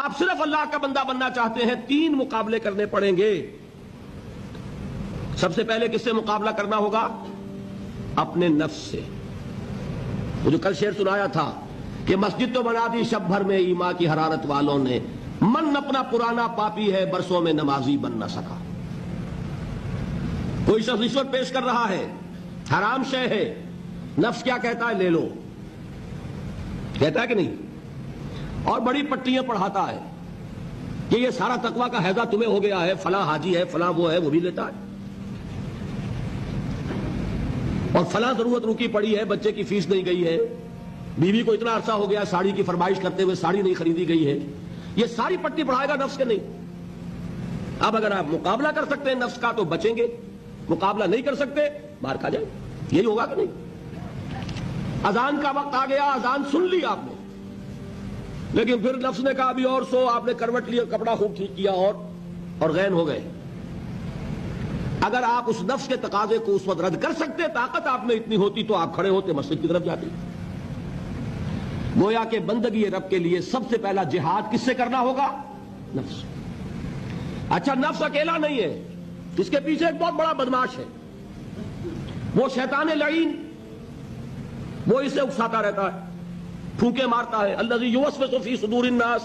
آپ صرف اللہ کا بندہ بننا چاہتے ہیں، 3 مقابلے کرنے پڑیں گے۔ سب سے پہلے کس سے مقابلہ کرنا ہوگا؟ اپنے نفس سے۔ وہ جو کل شعر سنایا تھا کہ مسجد تو بنا دی شب بھر میں ایمان کی حرارت والوں نے، من اپنا پرانا پاپی ہے برسوں میں نمازی بن نہ سکا۔ کوئی شخص رشوت پیش کر رہا ہے، حرام شے ہے، نفس کیا کہتا ہے؟ لے لو، کہتا ہے کہ نہیں؟ اور بڑی پٹیاں پڑھاتا ہے کہ یہ سارا تقویٰ کا حیضہ تمہیں ہو گیا ہے، فلاں حاجی ہے، فلاں وہ ہے، وہ بھی لیتا ہے، اور فلاں ضرورت رکی پڑی ہے، بچے کی فیس نہیں گئی ہے، بیوی کو اتنا عرصہ ہو گیا ساڑی کی فرمائش کرتے ہوئے ساڑی نہیں خریدی گئی ہے، یہ ساری پٹی پڑھائے گا نفس کے نہیں۔ اب اگر آپ مقابلہ کر سکتے ہیں نفس کا تو بچیں گے، مقابلہ نہیں کر سکتے مار کھا جائیں، یہی ہوگا کہ نہیں؟ اذان کا وقت آ گیا، اذان سن لی آپ نے، لیکن پھر نفس نے کہا ابھی اور سو، آپ نے کروٹ لیا، کپڑا خوب ٹھیک کیا اور غین ہو گئے۔ اگر آپ اس نفس کے تقاضے کو اس وقت رد کر سکتے، طاقت آپ میں اتنی ہوتی تو آپ کھڑے ہوتے مسجد کی طرف جاتے۔ گویا کہ بندگی رب کے لیے سب سے پہلا جہاد کس سے کرنا ہوگا؟ نفس۔ اچھا نفس اکیلا نہیں ہے، اس کے پیچھے ایک بہت بڑا بدماش ہے، وہ شیطان لعین، وہ اسے اکساتا رہتا ہے، پھونکے مارتا ہے، الذی یوسوس فی صدور الناس،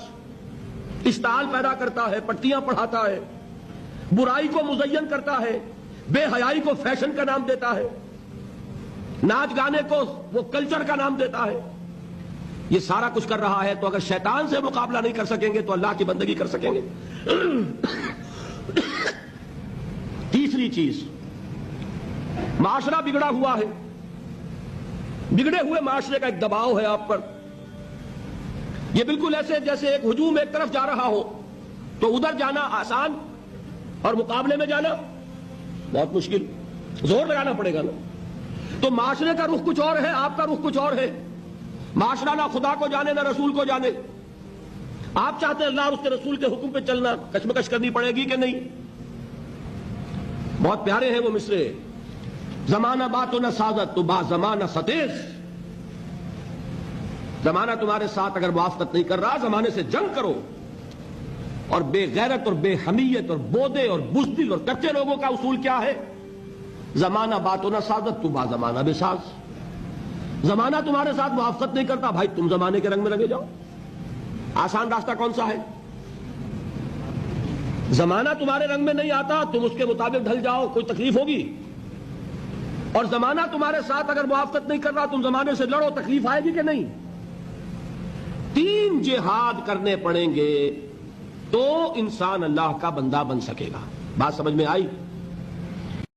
اشتعال پیدا کرتا ہے، پٹیاں پڑھاتا ہے، برائی کو مزین کرتا ہے، بے حیائی کو فیشن کا نام دیتا ہے، ناچ گانے کو وہ کلچر کا نام دیتا ہے، یہ سارا کچھ کر رہا ہے۔ تو اگر شیطان سے مقابلہ نہیں کر سکیں گے تو اللہ کی بندگی کر سکیں گے؟ تیسری چیز، معاشرہ بگڑا ہوا ہے، بگڑے ہوئے معاشرے کا ایک دباؤ ہے آپ پر، یہ بالکل ایسے جیسے ایک ہجوم ایک طرف جا رہا ہو تو ادھر جانا آسان اور مقابلے میں جانا بہت مشکل، زور لگانا پڑے گا نا۔ تو معاشرے کا رخ کچھ اور ہے، آپ کا رخ کچھ اور ہے، معاشرہ نہ خدا کو جانے نہ رسول کو جانے، آپ چاہتے ہیں اللہ اور اس کے رسول کے حکم پہ چلنا، کشمکش کرنی پڑے گی کہ نہیں؟ بہت پیارے ہیں وہ مصرے، زمانہ بات و نہ سازت تو با زمانہ ستیز، زمانہ تمہارے ساتھ اگر موافقت نہیں کر رہا زمانے سے جنگ کرو، اور بے غیرت اور بے حمیت اور بودے اور بزدل اور کچے لوگوں کا اصول کیا ہے؟ زمانہ بات و نہ سازت تو با زمانہ بے ساز، زمانہ تمہارے ساتھ موافقت نہیں کرتا، بھائی تم زمانے کے رنگ میں لگے جاؤ۔ آسان راستہ کون سا ہے؟ زمانہ تمہارے رنگ میں نہیں آتا، تم اس کے مطابق ڈھل جاؤ، کوئی تکلیف ہوگی، اور زمانہ تمہارے ساتھ اگر موافقت نہیں کر رہا تم زمانے سے لڑو، تکلیف آئے گی کہ نہیں؟ 3 جہاد کرنے پڑیں گے تو انسان اللہ کا بندہ بن سکے گا۔ بات سمجھ میں آئی؟